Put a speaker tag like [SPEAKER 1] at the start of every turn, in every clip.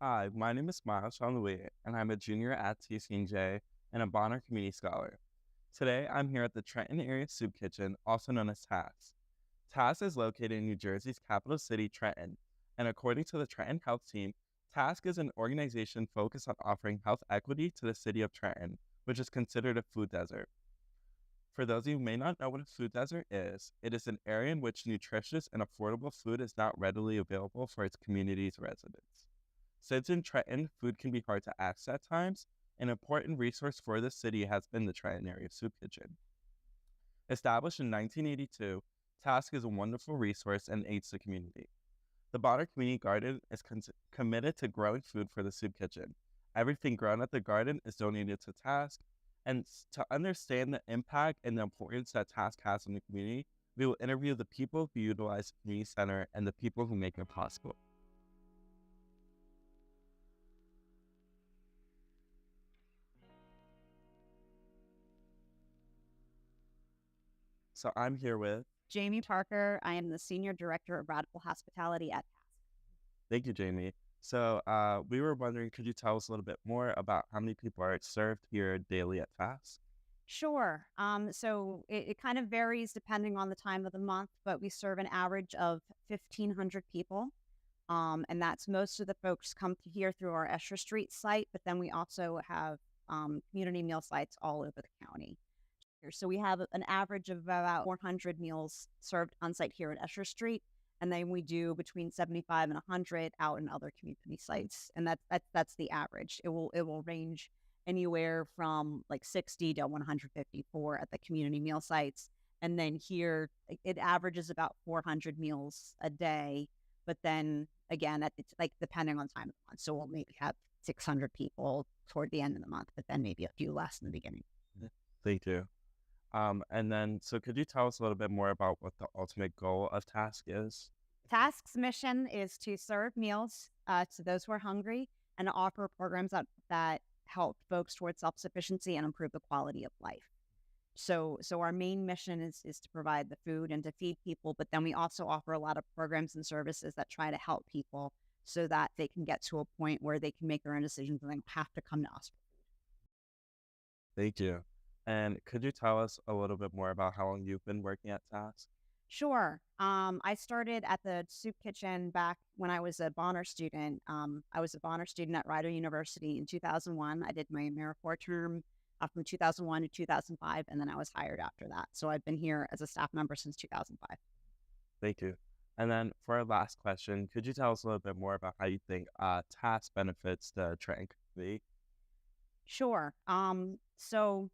[SPEAKER 1] Hi, my name is Miles Jean-Louis, and I'm a junior at TCNJ and a Bonner Community Scholar. Today, I'm here at the Trenton Area Soup Kitchen, also known as TAS. TAS is located in New Jersey's capital city, Trenton, and according to the Trenton Health Team, TASC is an organization focused on offering health equity to the city of Trenton, which is considered a food desert. For those of you who may not know what a food desert is, it is an area in which nutritious and affordable food is not readily available for its community's residents. Since in Trenton, food can be hard to access at times, an important resource for the city has been the Trenton Area Soup Kitchen. Established in 1982, Task is a wonderful resource and aids the community. The Bonner Community Garden is committed to growing food for the soup kitchen. Everything grown at the garden is donated to Task, and to understand the impact and the importance that Task has on the community, we will interview the people who utilize the community center and the people who make it possible. So I'm here with
[SPEAKER 2] Jamie Parker. I am the Senior Director of Radical Hospitality at Task.
[SPEAKER 1] Thank you, Jamie. So we were wondering, could you tell us a little bit more about how many people are served here daily at FAST?
[SPEAKER 2] Sure. So it kind of varies depending on the time of the month, but we serve an average of 1,500 people. And that's most of the folks come here through our Escher Street site, but then we also have community meal sites all over the county. So we have an average of about 400 meals served on site here at Escher Street. And then we do between 75 and 100 out in other community sites. And that's the average. It will range anywhere from like 60 to 154 at the community meal sites. And then here it averages about 400 meals a day. But then again, it's like depending on time of the month. So we'll maybe have 600 people toward the end of the month, but then maybe a few less in the beginning.
[SPEAKER 1] Thank you. And then, so could you tell us a little bit more about what the ultimate goal of Task is?
[SPEAKER 2] Task's mission is to serve meals to those who are hungry and offer programs that help folks towards self-sufficiency and improve the quality of life. So our main mission is to provide the food and to feed people, but then we also offer a lot of programs and services that try to help people so that they can get to a point where they can make their own decisions and they don't have to come to us for food.
[SPEAKER 1] Thank you. And could you tell us a little bit more about how long you've been working at Task?
[SPEAKER 2] Sure. I started at the soup kitchen back when I was a Bonner student. I was a Bonner student at Rider University in 2001. I did my AmeriCorps term from 2001 to 2005, and then I was hired after that. So I've been here as a staff member since 2005.
[SPEAKER 1] Thank you. And then for our last question, could you tell us a little bit more about how you think Task benefits the Trenton community?
[SPEAKER 2] Sure. So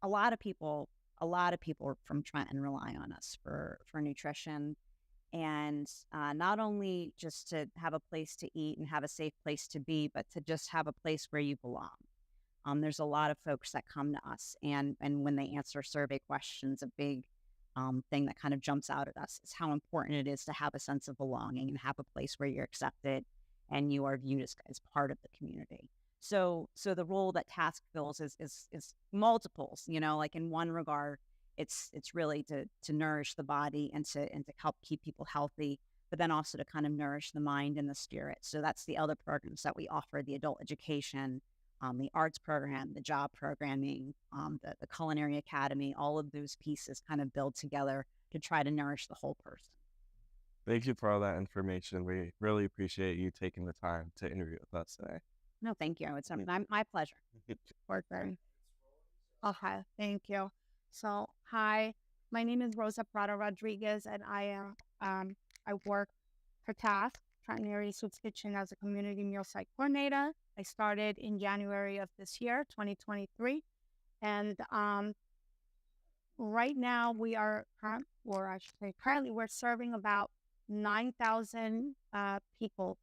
[SPEAKER 2] a lot of people from Trenton rely on us for nutrition, and not only just to have a place to eat and have a safe place to be, but to just have a place where you belong. There's a lot of folks that come to us, and when they answer survey questions, a big thing that kind of jumps out at us is how important it is to have a sense of belonging and have a place where you're accepted and you are viewed as part of the community. So the role that Task fills is multiples. Like in one regard, it's really to nourish the body and to help keep people healthy, but then also to kind of nourish the mind and the spirit. So that's the other programs that we offer: the adult education, the arts program, the job programming, the culinary academy. All of those pieces kind of build together to try to nourish the whole person.
[SPEAKER 1] Thank you for all that information. We really appreciate you taking the time to interview with us today.
[SPEAKER 2] No, thank you. It's my pleasure.
[SPEAKER 3] Worker. Okay, thank you. So, hi, my name is Rosa Prado Rodriguez, and I work for Task, Trenton Area Soup Kitchen, as a community meal site coordinator. I started in January of this year, 2023, and right now we are, currently we're serving about 9,000 people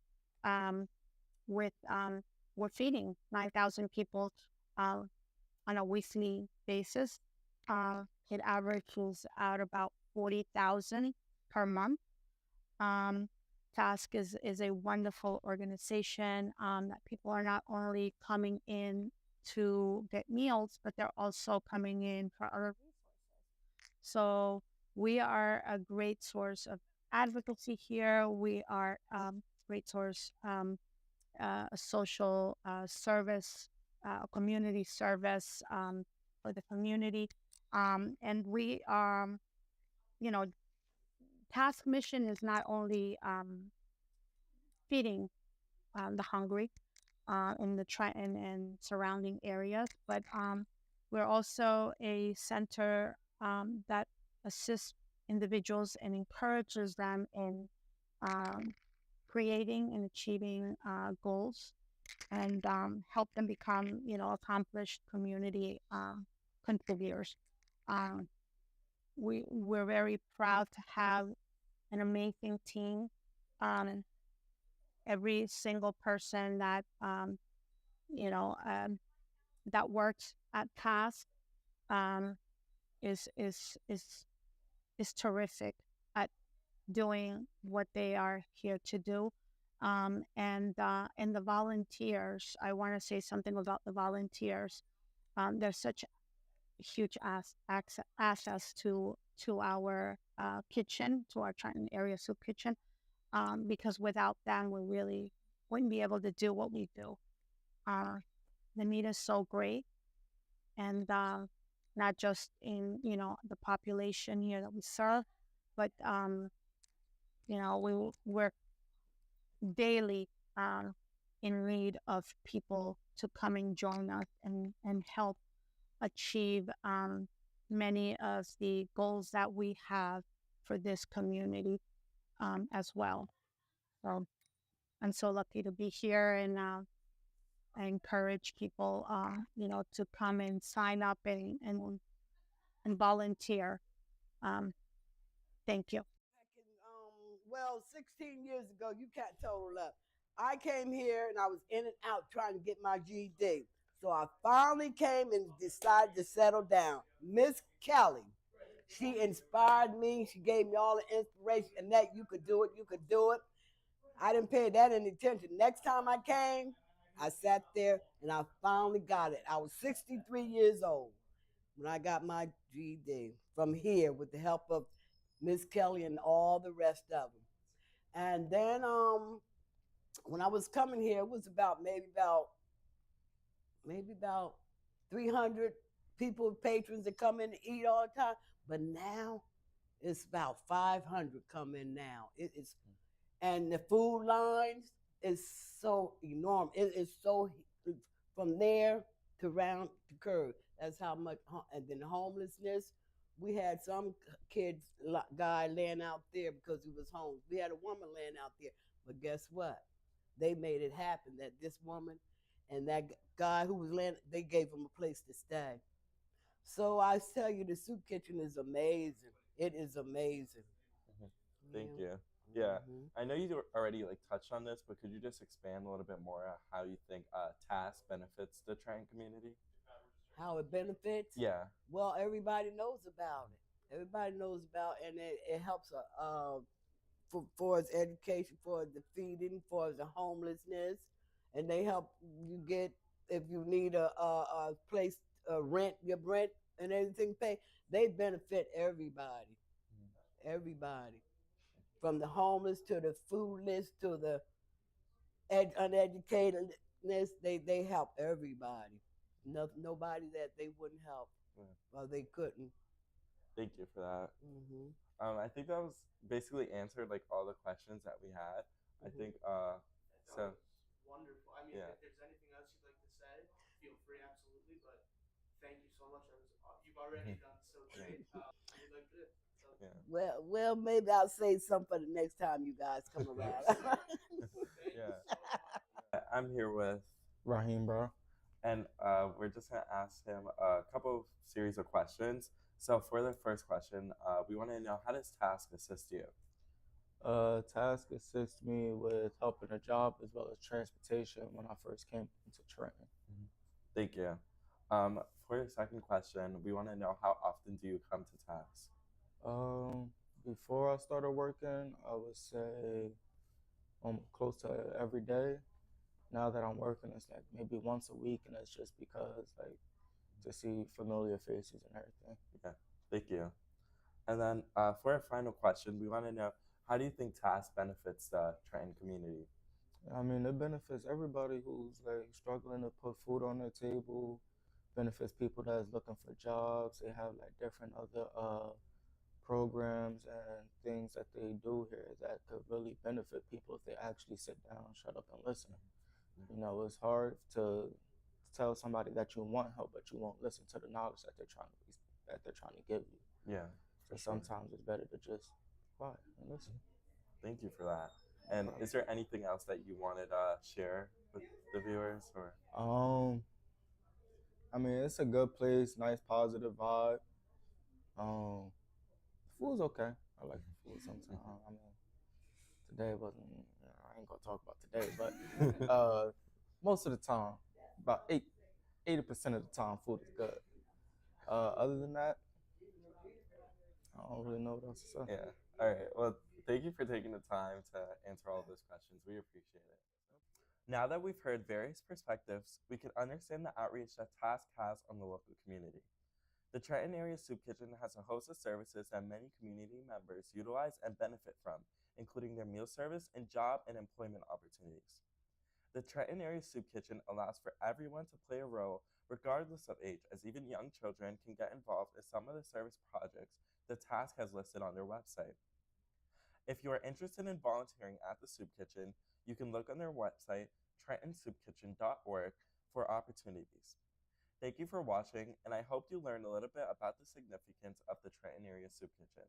[SPEAKER 3] with we're feeding 9,000 people on a weekly basis. It averages out about 40,000 per month. Task is a wonderful organization that people are not only coming in to get meals, but they're also coming in for other resources. So we are a great source of advocacy here. We are a great source a social service, community service for the community. And we, task mission is not only feeding the hungry in the Trenton and surrounding areas, but we're also a center that assists individuals and encourages them in um, creating and achieving goals, and help them become, accomplished community contributors. Um, we're very proud to have an amazing team. Um, every single person that you know um, that works at task um, is is is is terrific at doing what they are here to do. And the volunteers, I want to say something about the volunteers. There's such huge access to our kitchen, to our Trenton Area Soup Kitchen, because without them, we really wouldn't be able to do what we do. Uh, the meat is so great, and not just in the population here that we serve, but we're daily in need of people to come and join us and help achieve many of the goals that we have for this community as well. So I'm so lucky to be here, and I encourage people, to come and sign up and volunteer. Um, thank you.
[SPEAKER 4] Well, 16 years ago, you can't total up. I came here and I was in and out trying to get my GED. So I finally came and decided to settle down. Miss Kelly, she inspired me. She gave me all the inspiration, and that you could do it, you could do it. I didn't pay that any attention. Next time I came, I sat there and I finally got it. I was 63 years old when I got my GED from here with the help of Miss Kelly and all the rest of them. And then when I was coming here, it was maybe about 300 people, patrons that come in to eat all the time. But now it's about 500 come in now. It is, and the food lines is so enormous. It is so from there to round to curve. That's how much. And then homelessness. We had some kids guy laying out there because he was homeless. We had a woman laying out there, but guess what? They made it happen. That this woman and that guy who was laying, they gave him a place to stay. So I tell you, the soup kitchen is amazing. It is amazing.
[SPEAKER 1] Mhm. Thank
[SPEAKER 4] Yeah.
[SPEAKER 1] you. Yeah,
[SPEAKER 4] Mhm.
[SPEAKER 1] I know you already like touched on this, but could you just expand a little bit more on how you think task benefits the Trenton community?
[SPEAKER 4] How it benefits?
[SPEAKER 1] Yeah.
[SPEAKER 4] Well, everybody knows about it. Everybody knows about, and it helps for its education, for the feeding, for the homelessness, and they help you get if you need a place, rent, your rent, and everything paid. They benefit everybody, everybody, from the homeless to the foodless to the uneducatedness. They help everybody. Nobody that they wouldn't help, or they couldn't.
[SPEAKER 1] Thank you for that.
[SPEAKER 4] Hmm.
[SPEAKER 1] I think that was basically answered like all the questions that we had. I
[SPEAKER 4] Mhm.
[SPEAKER 1] think so.
[SPEAKER 5] Wonderful. I mean,
[SPEAKER 1] Yeah.
[SPEAKER 5] if there's anything else you'd like to say, feel free, absolutely. But thank you so much. You've already done so great. We'd like to. So.
[SPEAKER 1] Yeah.
[SPEAKER 4] Well, maybe I'll say something for the next time you guys come around.
[SPEAKER 1] Yeah. I'm here with Raheem, bro, and we're just gonna ask him a couple of series of questions. So for the first question, we want to know, how does Task assist you?
[SPEAKER 6] Task assists me with helping a job as well as transportation when I first came into Trenton.
[SPEAKER 1] Mhm. Thank you. For your second question, we want to know, how often do you come to Task?
[SPEAKER 6] Before I started working, I would say close to every day. Now that I'm working, it's like maybe once a week, and that's just because like to see familiar faces and everything.
[SPEAKER 1] Okay, thank you. And then for our final question, we want to know, how do you think Task benefits the Trenton community?
[SPEAKER 6] I mean, it benefits everybody who's like struggling to put food on their table. Benefits people that's looking for jobs. They have like different other programs and things that they do here that could really benefit people if they actually sit down, shut up, and listen. You know, it's hard to tell somebody that you want help, but you won't listen to the knowledge that they're trying to give you.
[SPEAKER 1] Yeah.
[SPEAKER 6] So
[SPEAKER 1] For sure.
[SPEAKER 6] sometimes it's better to just quiet and listen.
[SPEAKER 1] Thank you for that. And is there anything else that you wanted to share with the viewers, or?
[SPEAKER 6] I mean, it's a good place, nice positive vibe. The food's okay. I like the food sometimes. I mean, today wasn't. I ain't gonna talk about today, but most of the time, about 80% of the time, food is good. Other than that, I don't really know what else to say.
[SPEAKER 1] Yeah. All right. Well, thank you for taking the time to answer all of those questions. We appreciate it. Now that we've heard various perspectives, we can understand the outreach that Task has on the local community. The Trenton Area Soup Kitchen has a host of services that many community members utilize and benefit from, including their meal service and job and employment opportunities. The Trenton Area Soup Kitchen allows for everyone to play a role regardless of age, as even young children can get involved in some of the service projects the Task has listed on their website. If you are interested in volunteering at the Soup Kitchen, you can look on their website, trentonsoupkitchen.org, for opportunities. Thank you for watching, and I hope you learned a little bit about the significance of the Trenton Area Soup Kitchen.